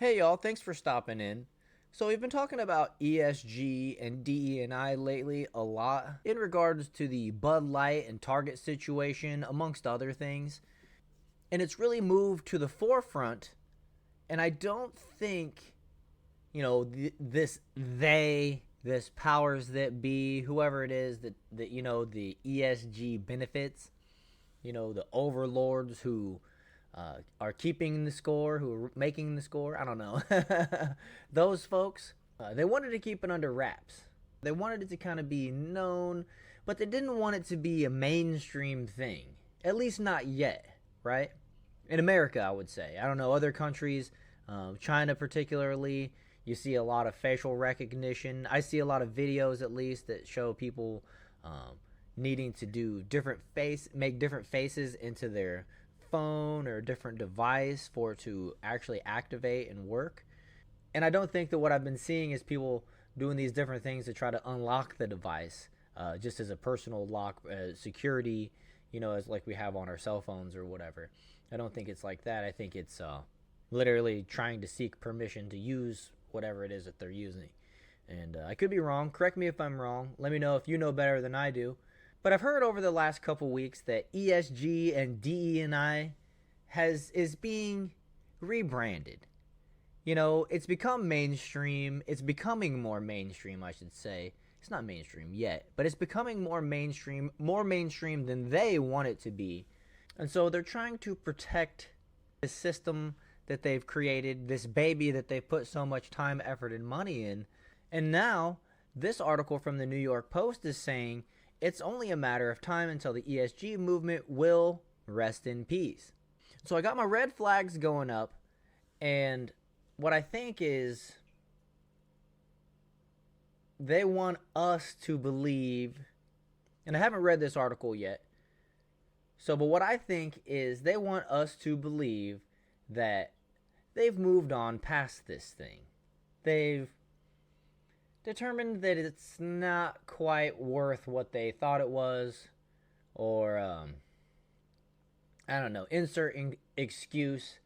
Hey y'all, thanks for stopping in. So we've been talking about ESG and DE&I lately a lot in regards to the Bud Light and Target situation, amongst other things. And it's really moved to the forefront. And I don't think, this powers that be, whoever it is that the ESG benefits, the overlords who are keeping the score, who are making the score. I don't know. Those folks, they wanted to keep it under wraps. They wanted it to kind of be known, but they didn't want it to be a mainstream thing. At least not yet, right? In America, I would say. I don't know, other countries, China particularly, you see a lot of facial recognition. I see a lot of videos, at least, that show people needing to do make different faces into their phone or a different device for it to actually activate and work. And I don't think that what I've been seeing is people doing these different things to try to unlock the device, just as a personal lock, security, as like we have on our cell phones or whatever. I don't think it's like that. I think it's literally trying to seek permission to use whatever it is that they're using. And I could be wrong. Correct me if I'm wrong. Let me know if you know better than I do. But I've heard over the last couple weeks that ESG and DE&I is being rebranded. It's become mainstream. It's becoming more mainstream, I should say. It's not mainstream yet, but it's becoming more mainstream than they want it to be. And so they're trying to protect the system that they've created, this baby that they've put so much time, effort, and money in. And now, this article from the New York Post is saying it's only a matter of time until the ESG movement will rest in peace. So I got my red flags going up, and what I think is they want us to believe, and I haven't read this article yet, but what I think is they want us to believe that they've moved on past this thing. They've determined that it's not quite worth what they thought it was, or I don't know, insert excuse.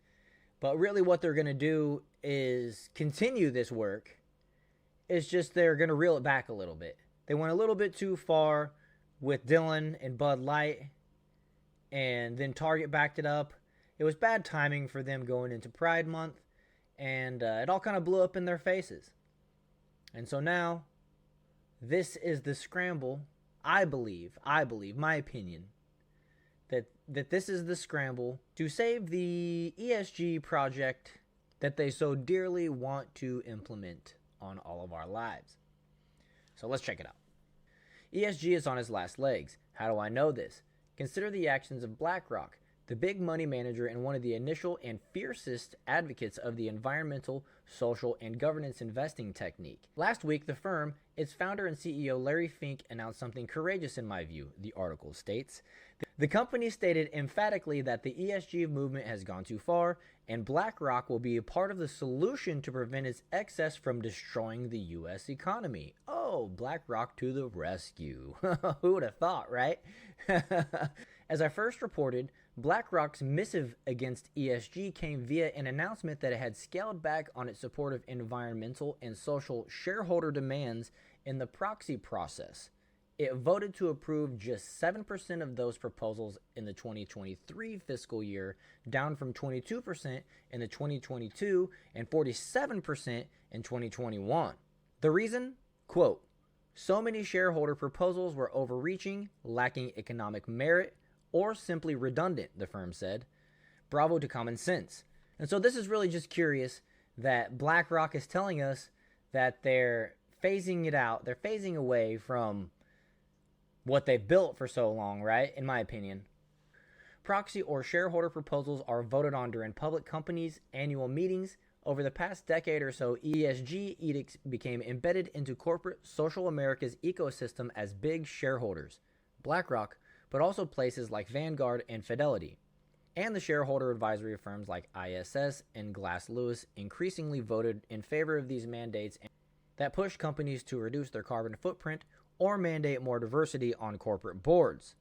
But really what they're going to do is continue this work. It's just they're going to reel it back a little bit. They went a little bit too far with Dylan and Bud Light, and then Target backed it up. It was bad timing for them going into Pride Month, and it all kind of blew up in their faces. And so now, this is the scramble. I believe, my opinion, that this is the scramble to save the ESG project that they so dearly want to implement on all of our lives. So let's check it out. ESG is on its last legs. How do I know this? Consider the actions of BlackRock, the big money manager and one of the initial and fiercest advocates of the environmental, social, and governance investing technique. Last week, the firm, its founder and CEO Larry Fink, announced something courageous in my view, the article states. The company stated emphatically that the ESG movement has gone too far, and BlackRock will be a part of the solution to prevent its excess from destroying the U.S. economy. Oh, BlackRock to the rescue. Who would have thought, right? As I first reported, BlackRock's missive against ESG came via an announcement that it had scaled back on its support of environmental and social shareholder demands in the proxy process. It voted to approve just 7% of those proposals in the 2023 fiscal year, down from 22% in the 2022 and 47% in 2021. The reason? Quote, so many shareholder proposals were overreaching, lacking economic merit, or simply redundant, the firm said. Bravo to common sense. And so this is really just curious that BlackRock is telling us that they're phasing it out. They're phasing away from what they've built for so long, right? In my opinion. Proxy or shareholder proposals are voted on during public companies' annual meetings. Over the past decade or so, ESG edicts became embedded into corporate social America's ecosystem as big shareholders. BlackRock, but also places like Vanguard and Fidelity. And the shareholder advisory firms like ISS and Glass Lewis increasingly voted in favor of these mandates that push companies to reduce their carbon footprint or mandate more diversity on corporate boards.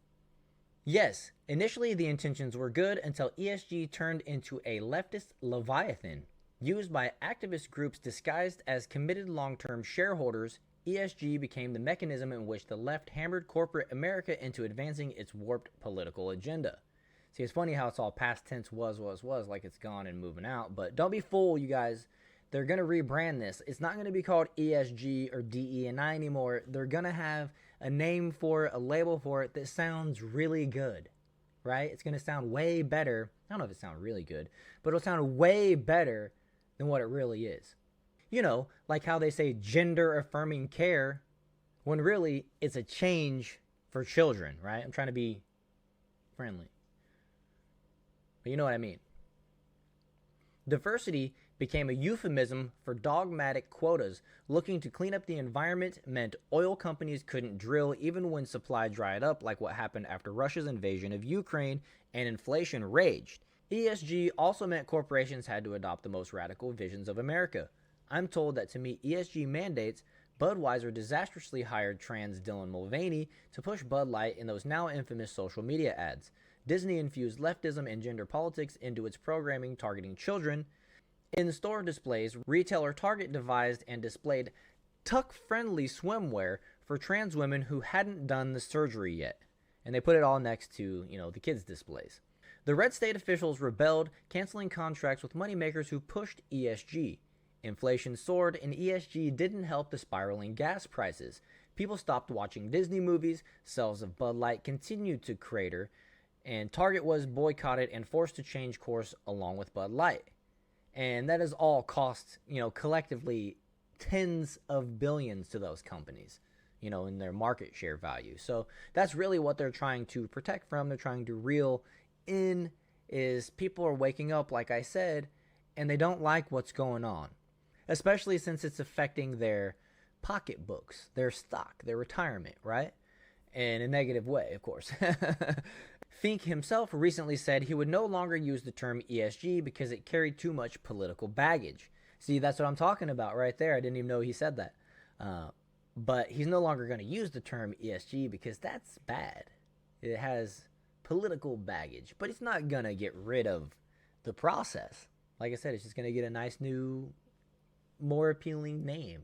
Yes, initially the intentions were good until ESG turned into a leftist leviathan. Used by activist groups disguised as committed long-term shareholders, ESG became the mechanism in which the left hammered corporate America into advancing its warped political agenda. See, it's funny how it's all past tense was, like it's gone and moving out, but don't be fooled, you guys. They're going to rebrand this. It's not going to be called ESG or DE&I anymore. They're going to have a name for it, a label for it that sounds really good, right? It's going to sound way better. I don't know if it sounds really good, but it'll sound way better than what it really is. You know, like how they say gender affirming care, when really it's a change for children, right? I'm trying to be friendly, but you know what I mean. Diversity became a euphemism for dogmatic quotas. Looking to clean up the environment meant oil companies couldn't drill even when supply dried up, like what happened after Russia's invasion of Ukraine and inflation raged. ESG also meant corporations had to adopt the most radical visions of America. I'm told that to meet ESG mandates, Budweiser disastrously hired trans Dylan Mulvaney to push Bud Light in those now infamous social media ads. Disney infused leftism and gender politics into its programming targeting children. In store displays, retailer Target devised and displayed tuck-friendly swimwear for trans women who hadn't done the surgery yet. And they put it all next to, the kids' displays. The red state officials rebelled, canceling contracts with moneymakers who pushed ESG. Inflation soared, and ESG didn't help the spiraling gas prices. People stopped watching Disney movies, sales of Bud Light continued to crater, and Target was boycotted and forced to change course along with Bud Light. And that has all cost, collectively tens of billions to those companies, in their market share value. So that's really what they're trying to protect from. They're trying to reel in is people are waking up, like I said, and they don't like what's going on, especially since it's affecting their pocketbooks, their stock, their retirement, right? In a negative way, of course. Fink himself recently said he would no longer use the term ESG because it carried too much political baggage. See, that's what I'm talking about right there. I didn't even know he said that. But he's no longer going to use the term ESG because that's bad. It has political baggage. But he's not going to get rid of the process. Like I said, it's just going to get a nice new, more appealing name,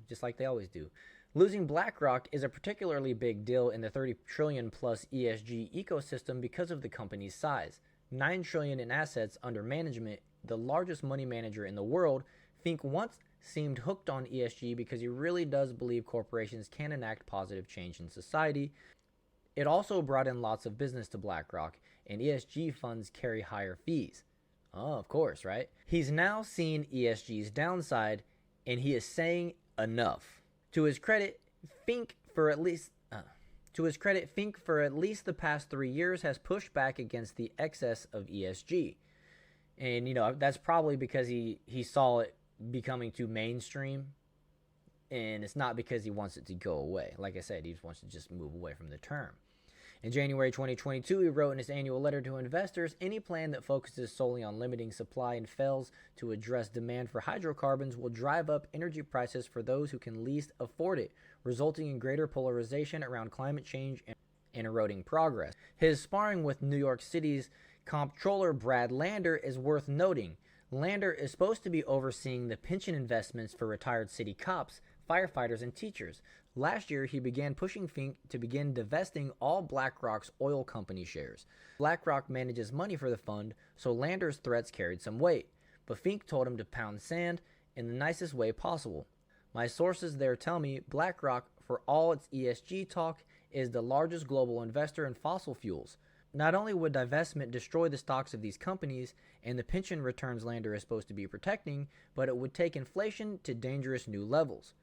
just like they always do. Losing BlackRock is a particularly big deal in the 30 trillion plus ESG ecosystem because of the company's size. 9 trillion in assets under management, the largest money manager in the world. Fink once seemed hooked on ESG because he really does believe corporations can enact positive change in society. It also brought in lots of business to BlackRock, and ESG funds carry higher fees. Oh, of course, right? He's now seen ESG's downside, and he is saying enough. To his credit, Fink for at least the past 3 years has pushed back against the excess of ESG. And, that's probably because he saw it becoming too mainstream. And it's not because he wants it to go away. Like I said, he wants to just move away from the term. In January 2022, he wrote in his annual letter to investors, any plan that focuses solely on limiting supply and fails to address demand for hydrocarbons will drive up energy prices for those who can least afford it, resulting in greater polarization around climate change and eroding progress. His sparring with New York City's comptroller Brad Lander is worth noting. Lander is supposed to be overseeing the pension investments for retired city cops, firefighters, and teachers. Last year, he began pushing Fink to begin divesting all BlackRock's oil company shares. BlackRock manages money for the fund, so Lander's threats carried some weight. But Fink told him to pound sand in the nicest way possible. My sources there tell me BlackRock, for all its ESG talk, is the largest global investor in fossil fuels. Not only would divestment destroy the stocks of these companies and the pension returns Lander is supposed to be protecting, but it would take inflation to dangerous new levels.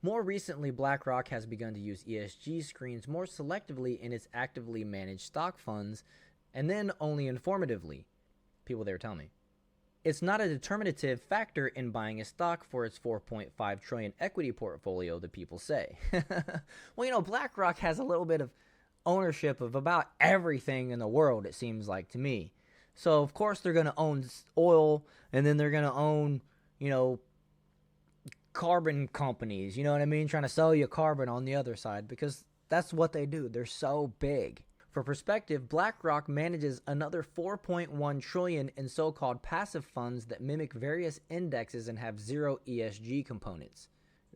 More recently, BlackRock has begun to use ESG screens more selectively in its actively managed stock funds, and then only informatively. People there tell me. It's not a determinative factor in buying a stock for its $4.5 trillion equity portfolio, the people say. Well, BlackRock has a little bit of ownership of about everything in the world, it seems like to me. So, of course, they're going to own oil, and then they're going to own, carbon companies, trying to sell you carbon on the other side, because that's what they do. They're so big. For perspective, BlackRock manages another 4.1 trillion in so-called passive funds that mimic various indexes and have zero ESG components.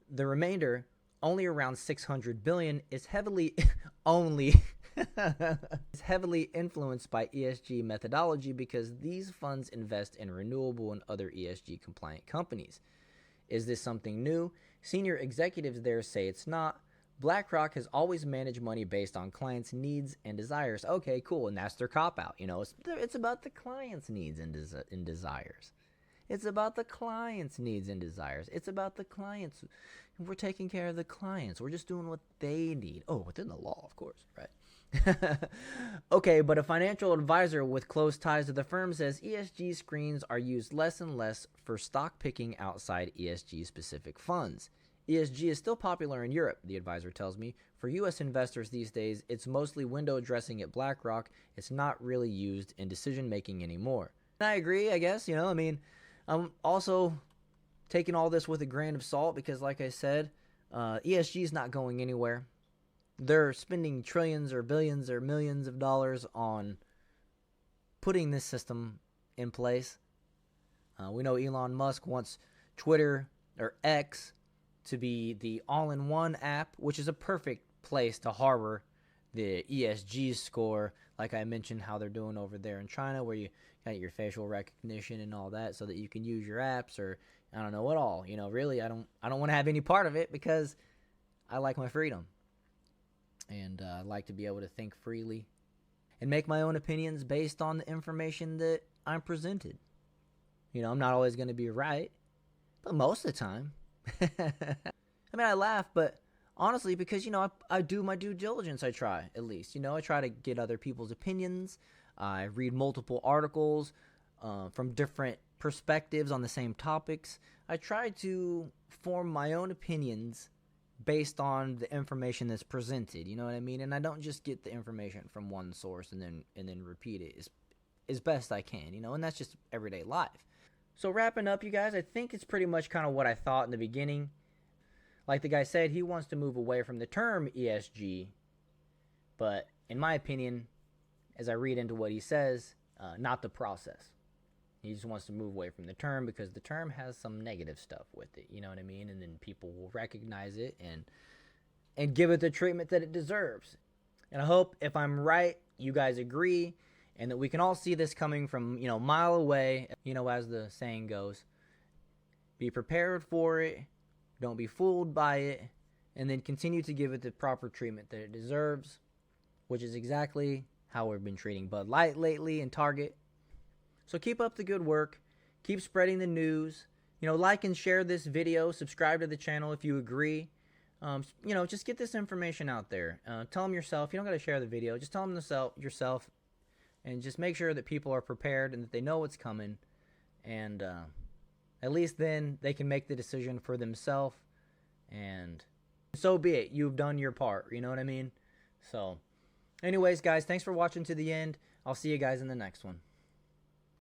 The remainder, only around 600 billion, is heavily is heavily influenced by ESG methodology because these funds invest in renewable and other ESG compliant companies. Is this something new? Senior executives there say it's not. BlackRock has always managed money based on clients' needs and desires. Okay, cool, and that's their cop-out. You know, it's about the client's needs and desires. It's about the client's needs and desires. It's about the clients. We're taking care of the clients. We're just doing what they need. Oh, within the law, of course, right? Okay, but a financial advisor with close ties to the firm says ESG screens are used less and less for stock picking outside ESG-specific funds. ESG is still popular in Europe, the advisor tells me. For U.S. investors these days, it's mostly window dressing at BlackRock. It's not really used in decision-making anymore. And I agree, I guess. You know, I mean, I'm also taking all this with a grain of salt because, like I said, ESG is not going anywhere. They're spending trillions or billions or millions of dollars on putting this system in place. We know Elon Musk wants Twitter or X to be the all-in-one app, which is a perfect place to harbor the ESG score, like I mentioned how they're doing over there in China, where you got your facial recognition and all that so that you can use your apps, or I don't know what all. You know, really, I don't want to have any part of it because I like my freedom. And I like to be able to think freely and make my own opinions based on the information that I'm presented. You know, I'm not always going to be right, but most of the time. I mean, I laugh, but honestly, because, you know, I do my due diligence, I try, at least. You know, I try to get other people's opinions. I read multiple articles from different perspectives on the same topics. I try to form my own opinions based on the information that's presented, you know what I mean? And I don't just get the information from one source and then repeat it as best I can, you know, and that's just everyday life. So wrapping up, you guys, I think it's pretty much kind of what I thought in the beginning. Like the guy said, he wants to move away from the term ESG, but in my opinion, as I read into what he says, not the process. He just wants to move away from the term because the term has some negative stuff with it, you know what I mean? And then people will recognize it and give it the treatment that it deserves. And I hope if I'm right, you guys agree, and that we can all see this coming from, you know, a mile away, you know, as the saying goes. Be prepared for it, don't be fooled by it, and then continue to give it the proper treatment that it deserves, which is exactly how we've been treating Bud Light lately and Target. So keep up the good work, keep spreading the news, you know, like and share this video, subscribe to the channel if you agree. You know, just get this information out there. Tell them yourself. You don't got to share the video. Just tell them yourself. And just make sure that people are prepared and that they know what's coming. And at least then they can make the decision for themselves. And so be it. You've done your part. You know what I mean? So anyways, guys, thanks for watching to the end. I'll see you guys in the next one.